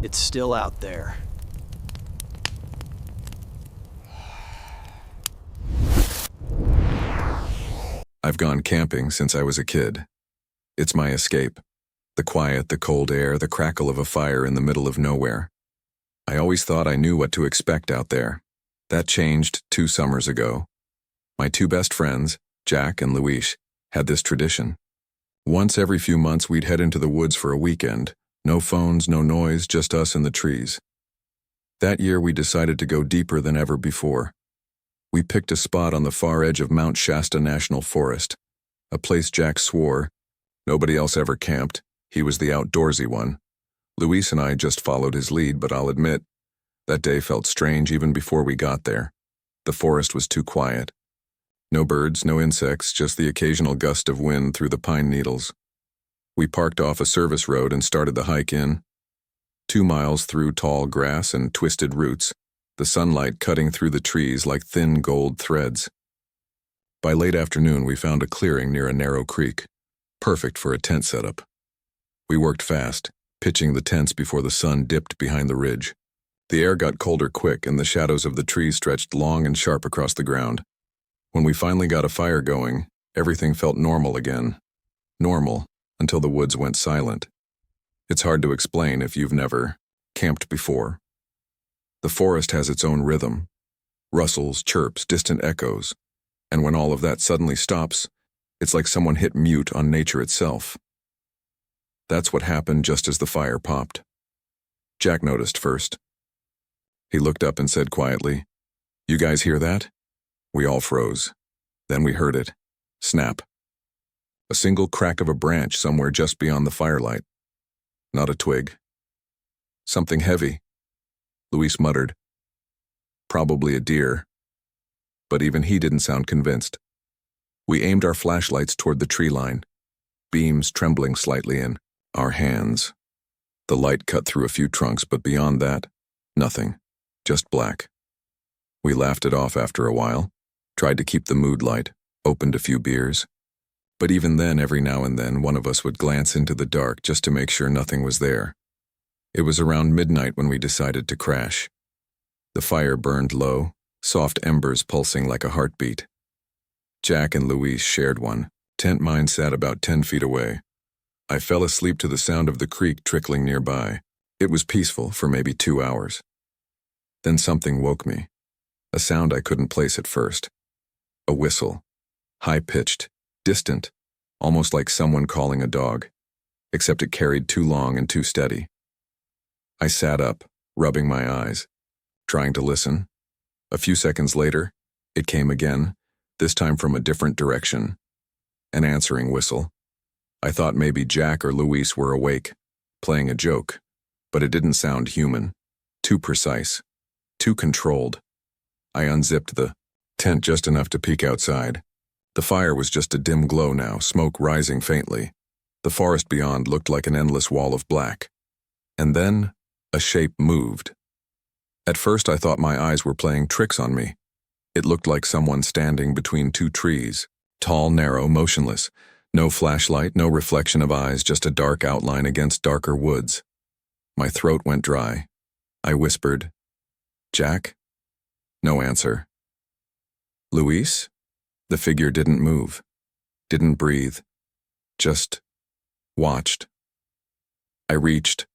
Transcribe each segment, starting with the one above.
It's still out there. I've gone camping since I was a kid. It's my escape. The quiet, the cold air, the crackle of a fire in the middle of nowhere. I always thought I knew what to expect out there. That changed 2 summers ago. My 2 best friends, Jack and Luis, had this tradition. Once every few months we'd head into the woods for a weekend. No phones, no noise, just us and the trees. That year we decided to go deeper than ever before. We picked a spot on the far edge of Mount Shasta National Forest, a place Jack swore nobody else ever camped. He was the outdoorsy one. Luis and I just followed his lead, but I'll admit, that day felt strange even before we got there. The forest was too quiet. No birds, no insects, just the occasional gust of wind through the pine needles. We parked off a service road and started the hike in. 2 miles through tall grass and twisted roots, the sunlight cutting through the trees like thin gold threads. By late afternoon, we found a clearing near a narrow creek, perfect for a tent setup. We worked fast, pitching the tents before the sun dipped behind the ridge. The air got colder quick, and the shadows of the trees stretched long and sharp across the ground. When we finally got a fire going, everything felt normal again. Normal, until the woods went silent. It's hard to explain if you've never camped before. The forest has its own rhythm. Rustles, chirps, distant echoes. And when all of that suddenly stops, it's like someone hit mute on nature itself. That's what happened just as the fire popped. Jack noticed first. He looked up and said quietly, "You guys hear that?" We all froze. Then we heard it. Snap. A single crack of a branch somewhere just beyond the firelight. Not a twig. Something heavy. Luis muttered. Probably a deer. But even he didn't sound convinced. We aimed our flashlights toward the tree line, beams trembling slightly in our hands. The light cut through a few trunks, but beyond that, nothing. Just black. We laughed it off after a while, tried to keep the mood light, opened a few beers. But even then, every now and then, one of us would glance into the dark just to make sure nothing was there. It was around midnight when we decided to crash. The fire burned low, soft embers pulsing like a heartbeat. Jack and Luis shared one. Tent mine sat about 10 feet away. I fell asleep to the sound of the creek trickling nearby. It was peaceful for maybe 2 hours. Then something woke me. A sound I couldn't place at first. A whistle. High-pitched, distant, almost like someone calling a dog, except it carried too long and too steady. I sat up, rubbing my eyes, trying to listen. A few seconds later, it came again, this time from a different direction. An answering whistle. I thought maybe Jack or Luis were awake, playing a joke, but it didn't sound human. Too precise. Too controlled. I unzipped the tent just enough to peek outside. The fire was just a dim glow now, smoke rising faintly. The forest beyond looked like an endless wall of black. And then, a shape moved. At first I thought my eyes were playing tricks on me. It looked like someone standing between 2 trees, tall, narrow, motionless. No flashlight, no reflection of eyes, just a dark outline against darker woods. My throat went dry. I whispered, "Jack?" No answer. "Luis?" The figure didn't move, didn't breathe, just watched. I reached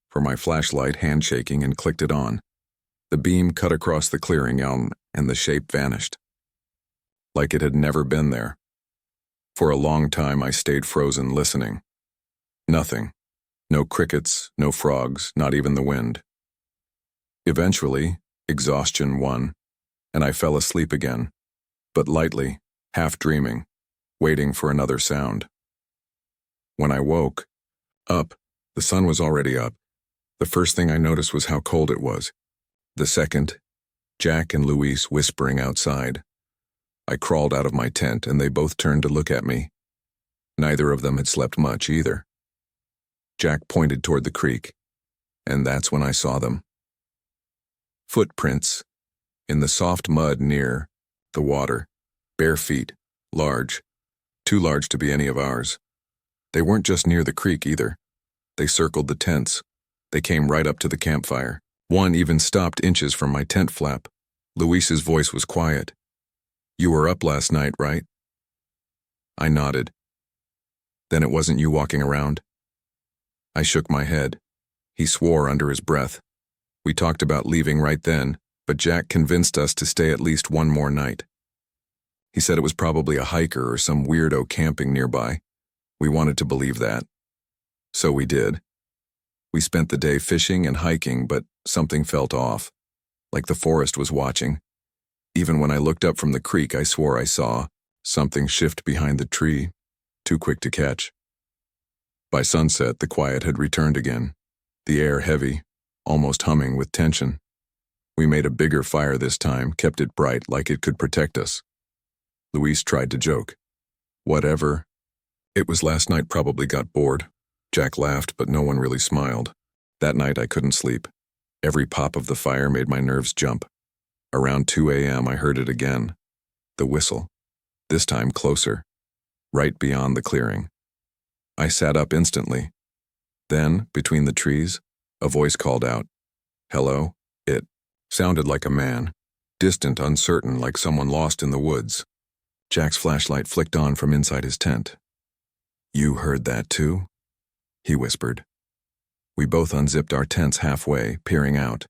for my flashlight, handshaking, and clicked it on. The beam cut across the clearing and the shape vanished. Like it had never been there. For a long time I stayed frozen, listening. Nothing. No crickets, no frogs, not even the wind. Eventually, exhaustion won, and I fell asleep again, but lightly, half dreaming, waiting for another sound. When I woke up, the sun was already up. The first thing I noticed was how cold it was. The second, Jack and Luis whispering outside. I crawled out of my tent, and they both turned to look at me. Neither of them had slept much either. Jack pointed toward the creek, and that's when I saw them. Footprints in the soft mud near the water, bare feet, large, too large to be any of ours. They weren't just near the creek either. They circled the tents, They came right up to the campfire. One even stopped inches from my tent flap. Luis's voice was quiet. "You were up last night, right?" I nodded. "Then it wasn't you walking around?" I shook my head. He swore under his breath. We talked about leaving right then, but Jack convinced us to stay at least one more night. He said it was probably a hiker or some weirdo camping nearby. We wanted to believe that. So we did. We spent the day fishing and hiking, but something felt off, like the forest was watching. Even when I looked up from the creek, I swore I saw something shift behind the tree, too quick to catch. By sunset, the quiet had returned again, the air heavy, almost humming with tension. We made a bigger fire this time, kept it bright like it could protect us. Luis tried to joke. "Whatever. It was last night, probably got bored." Jack laughed, but no one really smiled. That night I couldn't sleep. Every pop of the fire made my nerves jump. Around 2 a.m. I heard it again. The whistle. This time closer. Right beyond the clearing. I sat up instantly. Then, between the trees, a voice called out. "Hello?" It sounded like a man. Distant, uncertain, like someone lost in the woods. Jack's flashlight flicked on from inside his tent. "You heard that too?" he whispered. We both unzipped our tents halfway, peering out.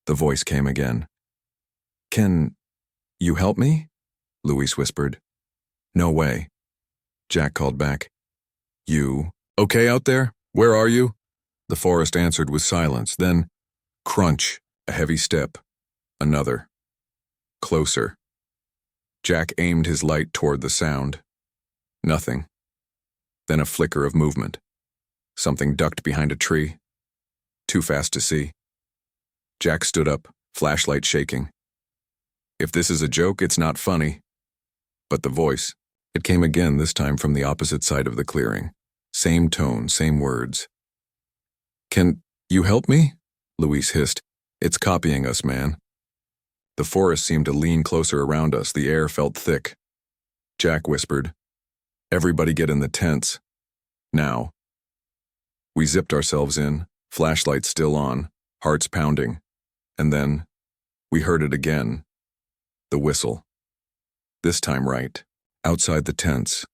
The voice came again. "Can you help me?" Luis whispered. "No way." Jack called back. "You okay out there? Where are you?" The forest answered with silence, then crunch, a heavy step. Another. Closer. Jack aimed his light toward the sound. Nothing. Then a flicker of movement. Something ducked behind a tree. Too fast to see. Jack stood up, flashlight shaking. "If this is a joke, it's not funny." But the voice, it came again, this time from the opposite side of the clearing. Same tone, same words. "Can you help me?" Luis hissed. "It's copying us, man." The forest seemed to lean closer around us. The air felt thick. Jack whispered, "Everybody get in the tents. Now." We zipped ourselves in, flashlights still on, hearts pounding. And then, we heard it again. The whistle. This time right, outside the tents.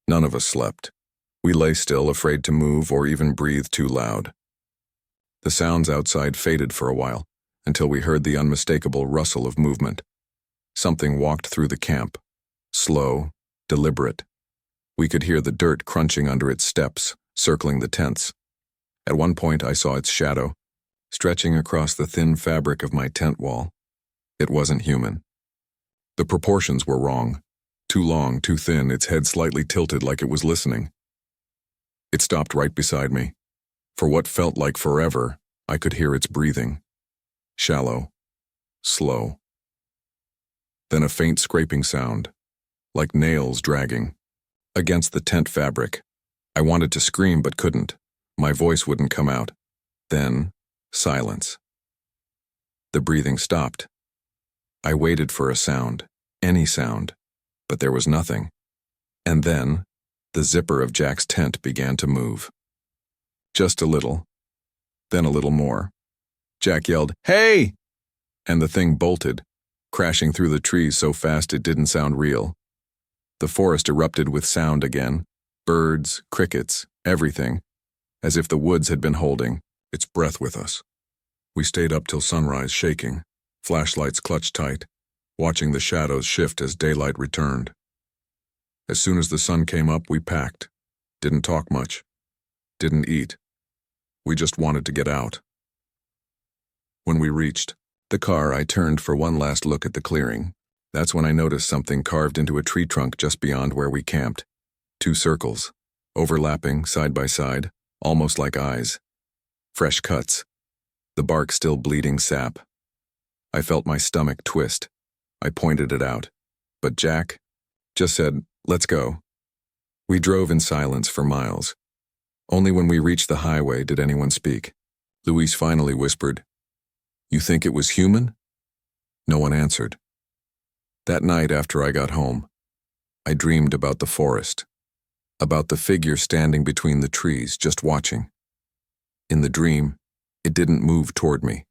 None of us slept. We lay still, afraid to move or even breathe too loud. The sounds outside faded for a while, until we heard the unmistakable rustle of movement. Something walked through the camp. Slow, deliberate. We could hear the dirt crunching under its steps, circling the tents. At one point I saw its shadow, stretching across the thin fabric of my tent wall. It wasn't human. The proportions were wrong. Too long, too thin, its head slightly tilted like it was listening. It stopped right beside me. For what felt like forever, I could hear its breathing. Shallow. Slow. Then a faint scraping sound, like nails dragging, against the tent fabric. I wanted to scream but couldn't. My voice wouldn't come out. Then, silence. The breathing stopped. I waited for a sound, any sound, but there was nothing. And then, the zipper of Jack's tent began to move. Just a little, then a little more. Jack yelled, "Hey!" And the thing bolted, crashing through the trees so fast it didn't sound real. The forest erupted with sound again, birds, crickets, everything, as if the woods had been holding its breath with us. We stayed up till sunrise, shaking, flashlights clutched tight, watching the shadows shift as daylight returned. As soon as the sun came up, we packed. Didn't talk much. Didn't eat. We just wanted to get out. When we reached the car, I turned for one last look at the clearing. That's when I noticed something carved into a tree trunk just beyond where we camped. 2 circles, overlapping, side by side, almost like eyes. Fresh cuts. The bark still bleeding sap. I felt my stomach twist. I pointed it out. But Jack just said, "Let's go." We drove in silence for miles. Only when we reached the highway did anyone speak. Luis finally whispered, "You think it was human?" No one answered. That night after I got home, I dreamed about the forest, about the figure standing between the trees, just watching. In the dream, It didn't move toward me.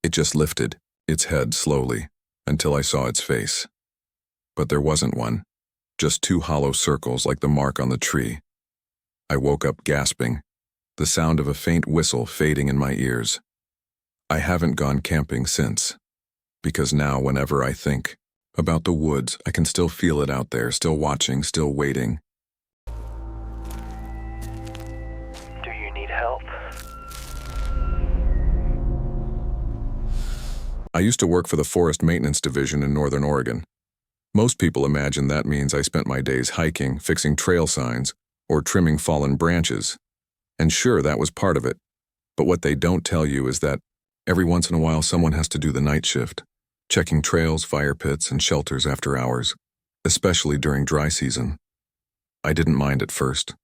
It just lifted its head slowly until I saw its face. But there wasn't one, just two hollow circles like the mark on the tree. I woke up gasping, the sound of a faint whistle fading in my ears. I haven't gone camping since, because now whenever I think about the woods, I can still feel it out there, still watching, still waiting. Do you need help? I used to work for the Forest Maintenance Division in Northern Oregon. Most people imagine that means I spent my days hiking, fixing trail signs, or trimming fallen branches. And sure, that was part of it. But what they don't tell you is that every once in a while someone has to do the night shift, checking trails, fire pits, and shelters after hours, especially during dry season. I didn't mind at first.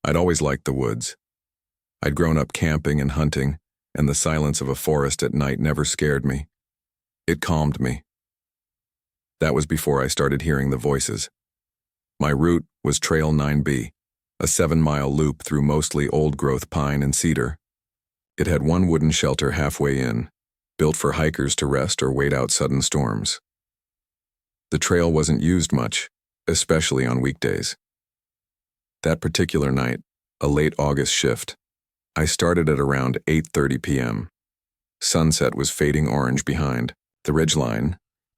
I'd always liked the woods. I'd grown up camping and hunting, and the silence of a forest at night never scared me. It calmed me. That was before I started hearing the voices. My route was Trail 9B, a 7-mile loop through mostly old-growth pine and cedar. It had one wooden shelter halfway in, built for hikers to rest or wait out sudden storms. The trail wasn't used much, especially on weekdays. That particular night, a late August shift, I started at around 8:30 p.m. Sunset was fading orange behind the ridgeline,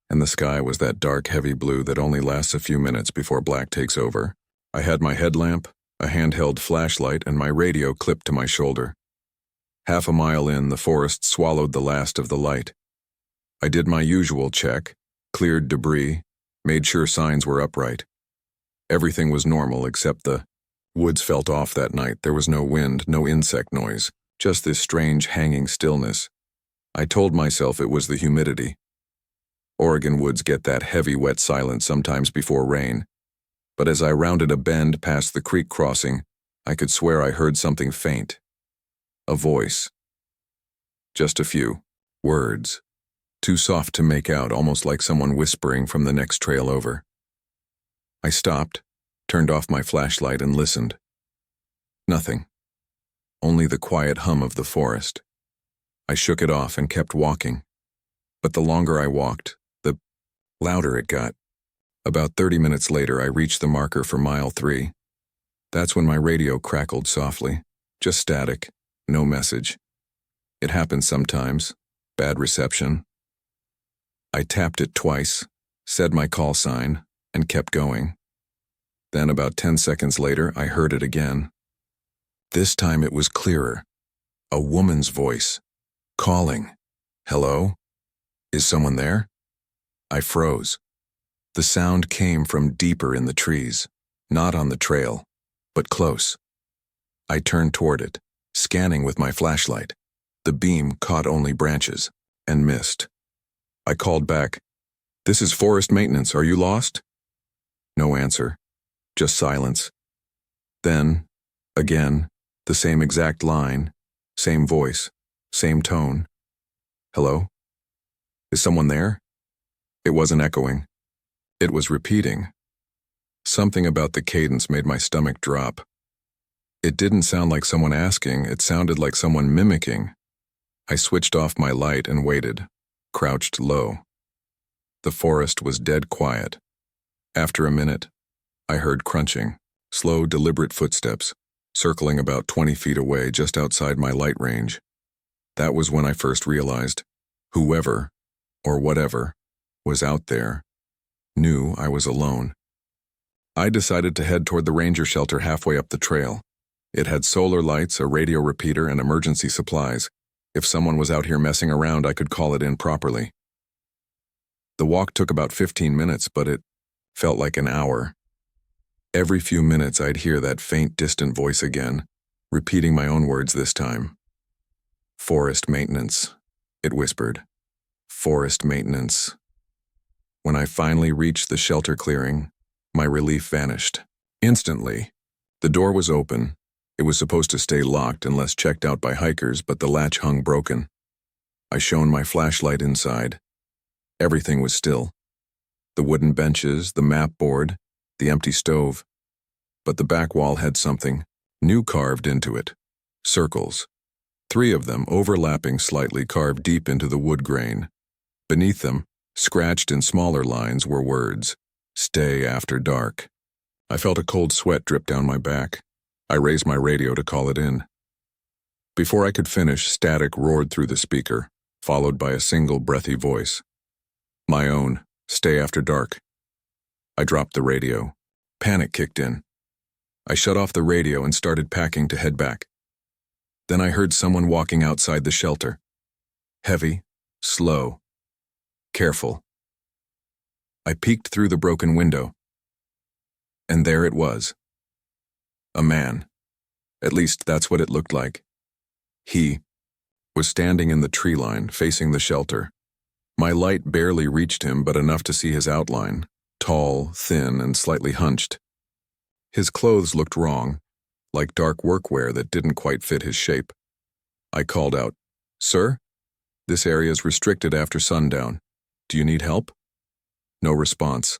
and the sky was that dark, heavy blue that only lasts a few minutes before black takes over. I had my headlamp, a handheld flashlight, and my radio clipped to my shoulder. Half a mile in, the forest swallowed the last of the light. I did my usual check, cleared debris, made sure signs were upright. Everything was normal except the woods felt off that night. There was no wind, no insect noise, just this strange hanging stillness. I told myself it was the humidity. Oregon woods get that heavy, wet silence sometimes before rain. But as I rounded a bend past the creek crossing, I could swear I heard something faint. A voice. Just a few words, too soft to make out, almost like someone whispering from the next trail over. I stopped, turned off my flashlight, and listened. Nothing. Only the quiet hum of the forest. I shook it off and kept walking. But the longer I walked, the louder it got. About 30 minutes later, I reached the marker for mile 3. That's when my radio crackled softly, just static, no message. It happens sometimes, bad reception. I tapped it twice, said my call sign, and kept going. Then about 10 seconds later, I heard it again. This time it was clearer. A woman's voice, calling. Hello? Is someone there? I froze. The sound came from deeper in the trees, not on the trail, but close. I turned toward it, scanning with my flashlight. The beam caught only branches, and missed. I called back, "This is Forest Maintenance, are you lost?" No answer, just silence. Then, again, the same exact line, same voice, same tone. Hello? Is someone there? It wasn't echoing. It was repeating. Something about the cadence made my stomach drop. It didn't sound like someone asking, it sounded like someone mimicking. I switched off my light and waited, crouched low. The forest was dead quiet. After a minute, I heard crunching, slow, deliberate footsteps, circling about 20 feet away just outside my light range. That was when I first realized whoever, or whatever, was out there, knew I was alone. I decided to head toward the ranger shelter halfway up the trail. It had solar lights, a radio repeater, and emergency supplies. If someone was out here messing around, I could call it in properly. The walk took about 15 minutes, but it felt like an hour. Every few minutes I'd hear that faint, distant voice again, repeating my own words this time. Forest Maintenance, it whispered. Forest Maintenance. When I finally reached the shelter clearing, my relief vanished. Instantly, the door was open. It was supposed to stay locked unless checked out by hikers, but the latch hung broken. I shone my flashlight inside. Everything was still. The wooden benches, the map board, the empty stove. But the back wall had something new carved into it. Circles. 3 of them, overlapping slightly, carved deep into the wood grain. Beneath them, scratched in smaller lines, were words, "Stay after dark." I felt a cold sweat drip down my back. I raised my radio to call it in. Before I could finish, static roared through the speaker, followed by a single breathy voice. My own, "Stay after dark." I dropped the radio. Panic kicked in. I shut off the radio and started packing to head back. Then I heard someone walking outside the shelter. Heavy, slow, careful. I peeked through the broken window. And there it was. A man. At least that's what it looked like. He was standing in the tree line, facing the shelter. My light barely reached him, but enough to see his outline, tall, thin, and slightly hunched. His clothes looked wrong, like dark workwear that didn't quite fit his shape. I called out, "Sir, this area's restricted after sundown. Do you need help?" No response.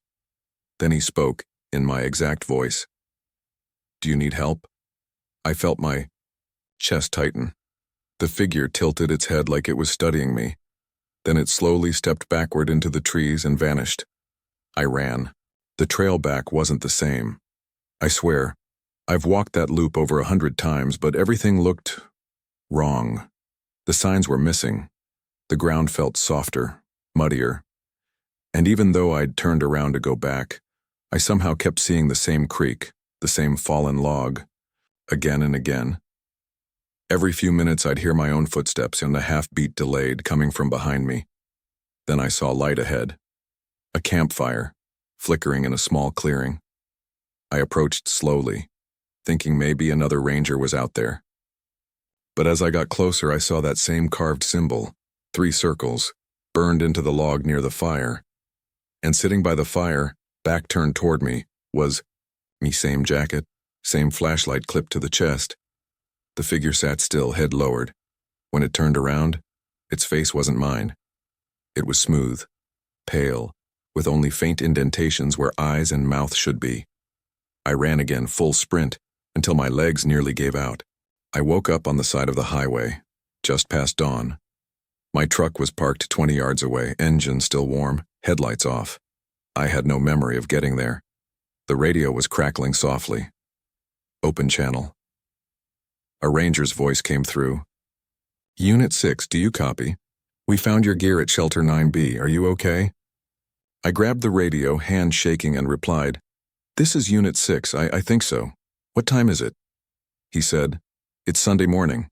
Then he spoke, in my exact voice. "Do you need help?" I felt my chest tighten. The figure tilted its head like it was studying me. Then it slowly stepped backward into the trees and vanished. I ran. The trail back wasn't the same. I swear, I've walked that loop over 100 times, but everything looked wrong. The signs were missing. The ground felt softer, muddier. And even though I'd turned around to go back, I somehow kept seeing the same creek, the same fallen log, again and again. Every few minutes I'd hear my own footsteps in a half-beat delayed coming from behind me. Then I saw light ahead. A campfire, flickering in a small clearing. I approached slowly, thinking maybe another ranger was out there. But as I got closer, I saw that same carved symbol, 3 circles, burned into the log near the fire. And sitting by the fire, back turned toward me, was me, same jacket, same flashlight clipped to the chest. The figure sat still, head lowered. When it turned around, its face wasn't mine. It was smooth, pale, with only faint indentations where eyes and mouth should be. I ran again, full sprint, until my legs nearly gave out. I woke up on the side of the highway, just past dawn. My truck was parked 20 yards away, engine still warm, headlights off. I had no memory of getting there. The radio was crackling softly. Open channel. A ranger's voice came through. "Unit 6, do you copy? We found your gear at Shelter 9B. Are you okay?" I grabbed the radio, hand shaking, and replied, "This is Unit 6, I think so. What time is it?" He said, "It's Sunday morning."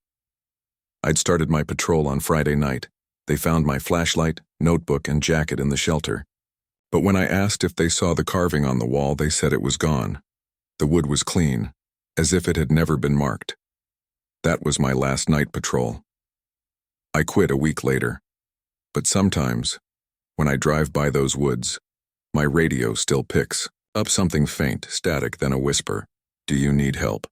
I'd started my patrol on Friday night. They found my flashlight, notebook, and jacket in the shelter. But when I asked if they saw the carving on the wall, they said it was gone. The wood was clean, as if it had never been marked. That was my last night patrol. I quit a week later. But sometimes, when I drive by those woods, my radio still picks up something faint, static, then a whisper, "Do you need help?"